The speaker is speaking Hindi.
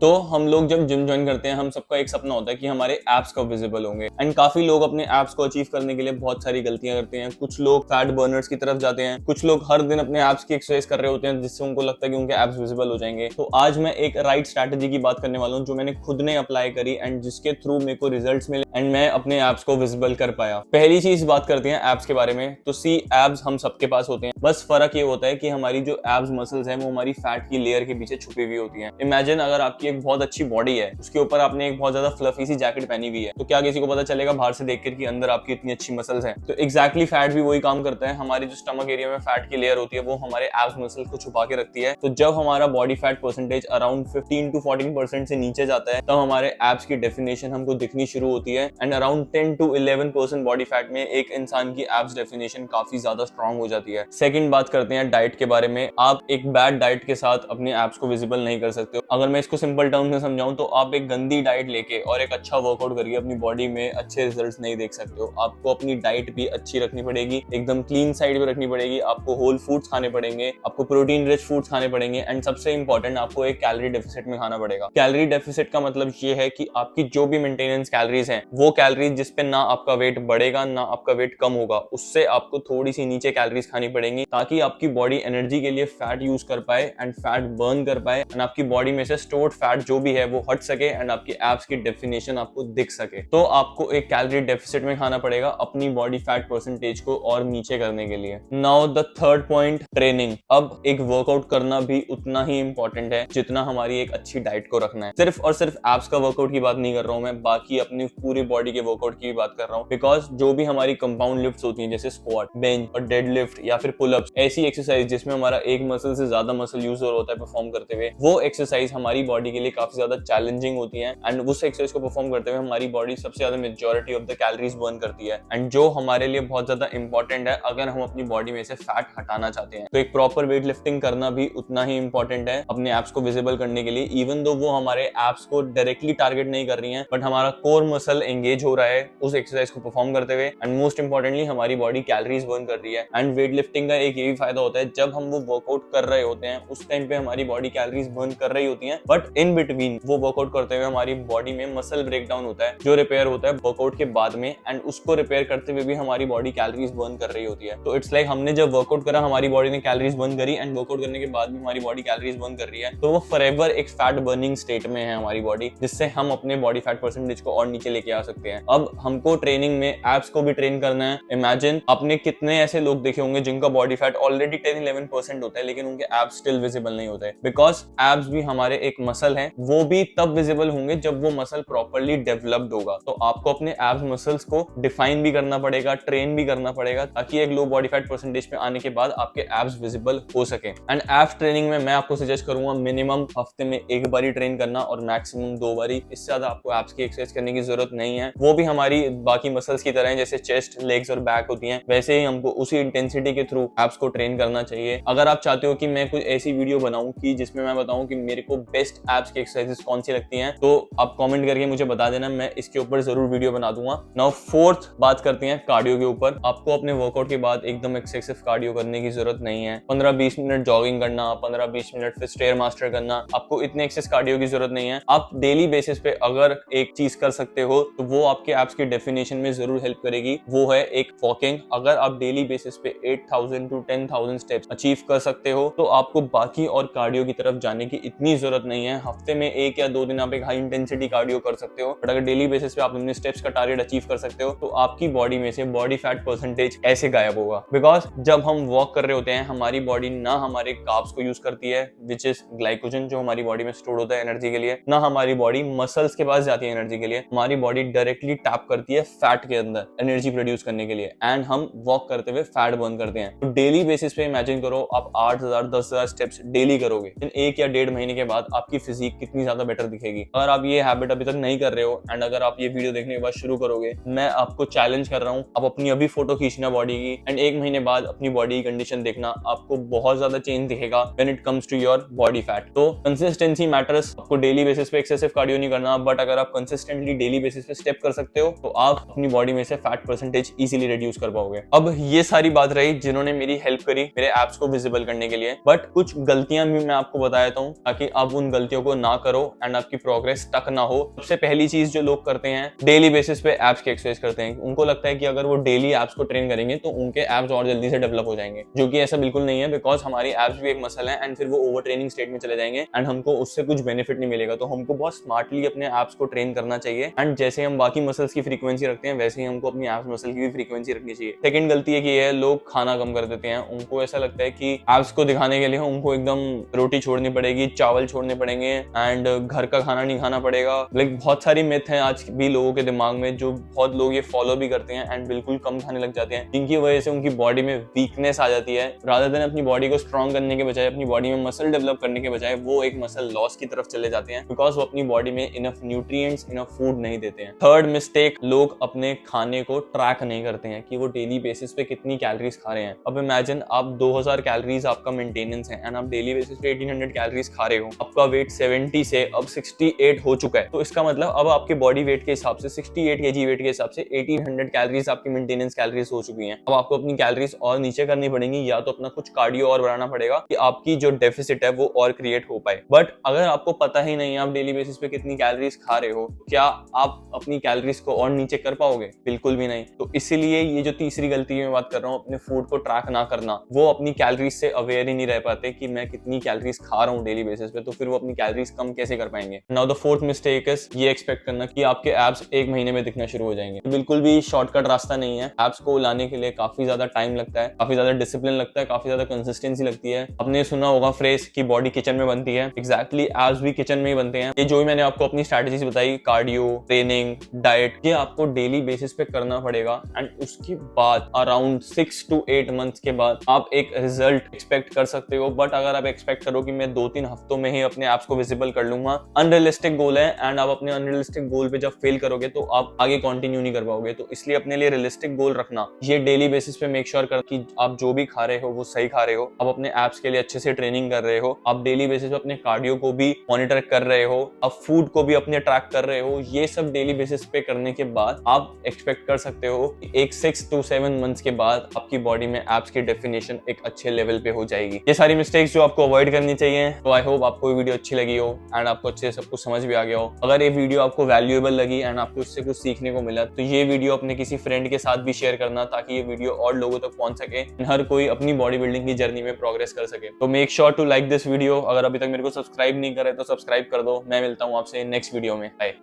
तो हम लोग जब जिम ज्वाइन करते हैं, हम सबका एक सपना होता है कि हमारे एब्स कब विजिबल होंगे। एंड काफी लोग अपने एब्स को अचीव करने के लिए बहुत सारी गलतियां करते हैं। कुछ लोग फैट बर्नर्स की तरफ जाते हैं, कुछ लोग हर दिन अपने एब्स की एक्सरसाइज कर रहे होते हैं जिससे उनको लगता है कि उनके एब्स विजिबल हो जाएंगे। तो आज मैं एक राइट स्ट्रैटेजी की बात करने वाला हूँ जो मैंने खुद ने अप्लाई करी एंड जिसके थ्रू मेरे को रिजल्ट्स मिले एंड मैं अपने एब्स को विजिबल कर पाया। पहली चीज बात करते हैं एब्स के बारे में। तो सी, एब्स हम सबके पास होते हैं, बस फर्क ये होता है कि हमारी जो एब्स मसल्स हैं वो हमारी फैट की लेयर के पीछे छुपी हुई होती हैं। इमेजिन अगर आपकी एक बहुत अच्छी बॉडी है, उसके ऊपर आपने एक बहुत ज्यादा फ्लफी सी जैकेट पहनी हुई है, तो क्या किसी को पता चलेगा बाहर से देखकर कि अंदर आपकी इतनी अच्छी मसल्स हैं? तो एग्जैक्टली फैट भी वही काम करता है। हमारी जो स्टमक एरिया में फैट की लेयर होती है वो हमारे एब्स मसल्स को छुपा के रखती है। तो जब हमारा body fat percentage around 15 to 14% से नीचे जाता है, तब हमारे एब्स की डेफिनेशन हमको दिखनी शुरू होती है। And around 10 to 11% body fat में एक इंसान की एब्स डेफिनेशन काफी ज्यादा स्ट्रॉन्ग हो जाती है। सेकंड बात करते हैं डाइट के बारे में। आप एक बैड डाइट के साथ अपने एब्स को विजिबल नहीं कर सकते हो। अगर मैं इसको सिंपल टर्म में समझाऊं तो आप एक गंदी डाइट लेके और एक अच्छा वर्कआउट करके अपनी बॉडी में अच्छे रिजल्ट्स नहीं देख सकते हो। आपको अपनी डाइट भी अच्छी रखनी पड़ेगी, एकदम क्लीन साइड पे रखनी पड़ेगी। आपको होल फूड्स खाने पड़ेंगे, आपको प्रोटीन रिच फूड्स खाने पड़ेंगे एंड सबसे इंपॉर्टेंट आपको एक कैलोरी डेफिसिट में खाना पड़ेगा। कैलोरी डेफिसिट का मतलब ये है कि आपकी जो भी मेंटेनेंस कैलोरीज हैं, वो कैलोरीज जिसपे ना आपका वेट बढ़ेगा ना आपका वेट कम होगा, उससे आपको थोड़ी सी नीचे कैलोरीज खानी पड़ेंगी ताकि आपकी बॉडी एनर्जी के लिए फैट यूज कर पाए एंड फैट बर्न कर पाए एंड आपकी बॉडी में से स्टोर्ड फैट जो भी है वो हट सके एंड आपकी एब्स की डेफिनेशन आपको दिख सके। तो आपको एक कैलोरी डेफिसिट में खाना पड़ेगा अपनी बॉडी फैट परसेंटेज को और नीचे करने के लिए। Now the third point, training. अब एक वर्कआउट करना भी उतना ही इंपॉर्टेंट है जितना हमारी एक अच्छी डाइट को रखना है। सिर्फ और सिर्फ एब्स का वर्कआउट की बात नहीं कर रहा हूं मैं, बाकी अपनी पूरी बॉडी के वर्कआउट की भी बात कर रहा हूं। बिकॉज जो भी हमारी कंपाउंड लिफ्ट्स होती हैं जैसे स्क्वाट, बेंच और डेडलिफ्ट या फिर पुलअप्स, ऐसी एक्सरसाइज जिसमें हमारा एक मसल से ज्यादा मसल यूज होता है परफॉर्म करते हुए, वो एक्सरसाइज हमारी बॉडी के लिए काफी ज्यादा चैलेंजिंग होती है एंड उस एक्सरसाइज को परफॉर्म करते हुए हमारी बॉडी सबसे ज्यादा majority of the calories burn करती है एंड जो हमारे लिए बहुत ज्यादा इंपॉर्टेंट है अगर हम अपनी बॉडी में से फैट हटाना चाहते हैं। तो एक प्रॉपर वेट लिफ्टिंग करना भी उतना ही इंपॉर्टेंट है अपने एब्स को विजिबल करने के लिए। इवन दो वो हमारे एब्स को डायरेक्टली टारगेट नहीं कर रही है, बट हमारा कोर मसल एंगेज हो रहा है उस एक्सरसाइज को परफॉर्म करते हुए एंड मोस्ट इंपॉर्टेंटली हमारी बॉडी कैलोरीज बर्न कर रही है। एंड वेट लिफ्टिंग का एक ये भी फायदा होता है, जब हम वो वर्कआउट कर रहे होते हैं उस टाइम पे हमारी बॉडी कैलोरीज बर्न कर रही होती है, बट इन बिटवीन वो वर्कआउट करते हुए हमारी बॉडी में मसल ब्रेकडाउन होता है जो रिपेयर होता है वर्कआउट के बाद में एंड उसको रिपेयर करते हुए भी हमारी बॉडी कैलोरीज बर्न कर रही होती है। तो इट्स लाइक हमने जब वर्कआउट करा हमारी बॉडी ने कैलोरीज बर्न करी एंड वर्कआउट करने के बाद भी हमारी बॉडी कैलोरीज बर्न कर रही है, तो वो फॉरएवर एक फैट बर्निंग स्टेट में है हमारी बॉडी, जिससे हम अपने बॉडी फैट परसेंटेज को और नीचे लेके आ सकते हैं। अब हमको ट्रेनिंग में एब्स को भी ट्रेन करना है। इमेजिन आपने कितने ऐसे लोग देखे होंगे जिनका बॉडी फैट ऑलरेडी 10-11% होता है लेकिन उनके एब्स स्टिल विजिबल नहीं होते, बिकॉज एब्स भी हमारे एक मसल है, वो भी तब विजिबल होंगे जब वो मसल प्रॉपर्ली डेवलप्ड होगा। तो आपको अपने एब्स मसल्स को डिफाइन भी करना पड़ेगा, ट्रेन भी करना पड़ेगा ताकि एक लो बॉडी फैट परसेंटेज पे आने के बाद आपके एब्स विजिबल हो सके। एंड एब्स ट्रेनिंग में मैं आपको सजेस्ट करूंगा मिनिमम हफ्ते में एक बार ही ट्रेन करना और मैक्सिमम 2 बार। इससे ज्यादा आपको एब्स की एक्सरसाइज करने की जरूरत नहीं है। वो भी हमारी बाकी मसल्स की तरह है, जैसे चेस्ट, लेग्स और बैक होती हैं, वैसे ही हमको उसी इंटेंसिटी के थ्रू एब्स को ट्रेन करना चाहिए। अगर आप चाहते हो कि मैं कुछ ऐसी वीडियो बनाऊं कि जिसमें मैं बताऊं कि मेरे को बेस्ट एब्स की एक्सरसाइजेस कौन सी लगती हैं, तो आप कमेंट करके मुझे बता देना, मैं इसके ऊपर जरूर वीडियो बना दूंगा। नाउ फोर्थ बात करते हैं कार्डियो के ऊपर। आपको अपने वर्कआउट के बाद एकदम एक्सेसिव कार्डियो करने की जरूरत नहीं है। 15-20 मिनट जॉगिंग करना, 15-20 मिनट फिर स्टेयर मास्टर करना, आपको इतने एक्सेस कार्डियो की जरूरत नहीं है। आप डेली बेसिस पे अगर एक चीज कर सकते हो तो वो आपके एब्स की डेफिनेशन में जरूर हेल्प करेगी, वो है एक वॉकिंग। अगर आप डेली बेसिस पे 8,000 to 10,000 स्टेप्स अचीव कर सकते हो तो आपको बाकी और कार्डियो की तरफ जाने की इतनी जरूरत नहीं है। हफ्ते में 1 या 2 दिन आप एक हाई इंटेंसिटी कार्डियो कर सकते हो, बट अगर डेली बेसिस पे आप अपने स्टेप्स का टारगेट अचीव कर सकते हो तो आपकी बॉडी में से बॉडी फैट परसेंटेज ऐसे गायब होगा। बिकॉज जब हम वॉक कर रहे होते हैं हमारी बॉडी ना हमारे कार्ब्स को यूज करती है, विच इज ग्लाइकोजन, जो हमारी बॉडी में स्टोर होता है एनर्जी के लिए, ना हमारी बॉडी मसल्स के पास जाती है एनर्जी के लिए। हमारी बॉडी डायरेक्टली टैप करती है फैट के अंदर एनर्जी प्रोड्यूस करने के लिए एंड हम वॉक करते हुए फैट बर्न करते हैं। तो डेली बेसिस पे इमेजिन करो आप 8,000 10,000 स्टेप्स डेली करोगे, फिर 1 या 1.5 महीने के बाद आपकी फिजिक कितनी ज्यादा बेटर दिखेगी। अगर आप ये हैबिट अभी तक नहीं कर रहे हो एंड अगर आप ये वीडियो देखने के बाद शुरू करोगे, मैं आपको चैलेंज कर रहा हूँ, आप अपनी अभी फोटो खींचना बॉडी की एंड 1 महीने बाद अपनी बॉडी की कंडीशन देखना, आपको बहुत ज्यादा चेंज दिखेगा when it comes to your body fat. तो कंसिस्टेंसी मैटर्स। आपको डेली बेसिस पे एक्सेसिव कार्डियो नहीं करना, बट अगर आप कंसिस्टेंटली डेली बेसिस पे स्टेप कर सकते हो तो आप अपनी बॉडी में से फैट परसेंटेज इजीली रिड्यूस कर पाओगे। अब ये सारी बात रही जिन्होंने मेरी हेल्प करी मेरे एप्स को विजिबल करने के लिए, बट कुछ गलतियां भी मैं आपको बता देता हूँ ताकि आप उन गलतियों को ना करो एंड आपकी प्रोग्रेस स्टक ना हो। सबसे पहली चीज जो लोग करते हैं, डेली बेसिस पे एप्स की एक्सरसाइज करते हैं। उनको लगता है कि अगर वो डेली एप्स को ट्रेन करेंगे तो उनके एप्स और जल्दी से डेवलप हो जाएंगे, जो कि ऐसा बिल्कुल नहीं है, बिकॉज हमारी एप्स भी एक मसल है एंड फिर वो ओवर ट्रेनिंग स्टेट में चले जाएंगे एंड हमको उससे कुछ बेनिफिट नहीं मिलेगा। तो हमको बहुत स्मार्टली अपने एप्स को ट्रेन करना चाहिए एंड जैसे हम बाकी मसल्स की फ्रीक्वेंसी रखते हैं वैसे ही हमको अपनी एप्स मसल की भी फ्रीक्वेंसी रखनी चाहिए। सेकंड गलती है कि ये लोग खाना कम कर देते हैं। उनको ऐसा लगता है कि एप्स को दिखाने के लिए उनको एकदम रोटी छोड़नी पड़ेगी, चावल छोड़ने पड़ेंगे एंड घर का खाना नहीं खाना पड़ेगा। लाइक बहुत सारी मिथ है आज भी लोगों के दिमाग में जो बहुत लोग ये फॉलो भी करते हैं एंड बिल्कुल कम खाने लग जाते हैं, जिनकी वजह से उनकी बॉडी में वीकनेस आ जाती है। रादर देन अपनी बॉडी को स्ट्रॉन्ग करने के बजाय, अपनी बॉडी में मसल डेवलप करने के बजाय वो एक मसल लॉस की तरफ चले जाते हैं बिकॉज वो अपनी बॉडी में इनफ न्यूट्रिएंट्स, इनफ फूड नहीं देते हैं। थर्ड मिस्टेक, लोग अपने खाने को ट्रैक नहीं करते हैं कि वो डेली बेसिस पे कितनी कैलोरीज खा रहे हैं। अब इमेजिन आप 2000 कैलोरीज आपका मेंटेनेंस है एंड आप डेली बेसिस पे 1800 कैलोरीज खा रहे हो। आपका वेट 70 से अब 68 हो चुका है, तो इसका मतलब अब आपके बॉडी वेट के हिसाब से 68 केजी वेट के हिसाब से 1800 कैलोरीज आपकी मेंटेनेंस कैलोरीज हो चुकी हैं। अब आपको अपनी कैलोरीज और नीचे करनी पड़ेंगी या तो अपना कुछ कार्डियो और बढ़ाना पड़ेगा कि आपकी जो डेफिसिट है वो और क्रिएट हो पाए। बट अगर आपको पता ही नहीं आप डेली बेसिस पे कितनी कैलोरीज खा रहे हो, क्या आप अपनी कैलोरीज को और नीचे कर पाओगे? बिल्कुल भी नहीं। तो इसीलिए ये जो तीसरी गलती मैं बात कर रहा हूँ, अपने फूड को ट्रैक ना करना, वो अपनी कैलोरीज से अवेयर ही नहीं रह पाते कि मैं कितनी कैलोरीज खा रहा हूँ डेली बेसिस पे, तो फिर वो अपनी कैलोरीज कम कैसे कर पाएंगे। Now the fourth mistake is ये एक्सपेक्ट करना कि आपके एब्स एक महीने में दिखना शुरू हो जाएंगे। बिल्कुल भी शॉर्टकट रास्ता नहीं है। एब्स को लाने के लिए काफी ज्यादा टाइम लगता है, काफी ज्यादा डिसिप्लिन लगता है, काफी ज्यादा कंसिस्टेंसी लगती है। आपने सुना होगा फ्रेज की बॉडी किचन में बनती है, एग्जैक्टली एब्स भी किचन में ही बनते हैं। ये जो भी मैंने आपको अपनी स्ट्रैटेजीज बताई, कार्डियो, ट्रेनिंग, डाइट, ये आपको डेली बेसिस पे करना पड़ेगा एंड उसके बाद अराउंड 6 to 8 मंथ्स के बाद आप एक रिजल्ट एक्सपेक्ट कर सकते हो। बट अगर आप एक्सपेक्ट करो कि मैं 2-3 हफ्तों में ही अपने एप्स को विजिबल कर लूंगा, अनरियलिस्टिक गोल है एंड आप अपने अनरियलिस्टिक गोल पे जब फेल करोगे तो आप आगे कंटिन्यू नहीं कर पाओगे। तो इसलिए अपने लिए रियलिस्टिक गोल रखना, ये डेली बेसिस पे मेक श्योर कर कि आप जो भी खा रहे हो वो सही खा रहे हो, आप अपने एप्स के लिए अच्छे से ट्रेनिंग कर रहे हो, आप डेली बेसिस पे अपने कार्डियो को भी मॉनिटर कर रहे हो, आप फूड को भी अपने ट्रैक कर रहे हो। ये सब डेली बेसिस पे करने के बाद आप एक्सपेक्ट कर सकते हो कि एक 6 to 7 मंथ्स के बाद आपकी बॉडी में एप्स की डेफिनेशन एक अच्छे लेवल पे हो जाएगी। ये सारी मिस्टेक्स जो आपको अवॉइड करनी चाहिए। तो आई होप आपको वीडियो अच्छी लगी हो एंड आपको अच्छे से सब कुछ समझ भी आ गया हो। अगर ये वीडियो आपको वैल्यूएबल लगी एंड आपको इससे कुछ सीखने को मिला तो ये वीडियो अपने किसी फ्रेंड के साथ भी शेयर करना ताकि ये वीडियो और लोगों तक पहुंच सके, हर कोई अपनी बॉडी बिल्डिंग की जर्नी में प्रोग्रेस कर सके। तो make sure to like this video. अगर अभी तक मेरे को सब्सक्राइब नहीं करे तो सब्सक्राइब कर दो। मैं मिलता हूँ आपसे नेक्स्ट वीडियो में। बाय।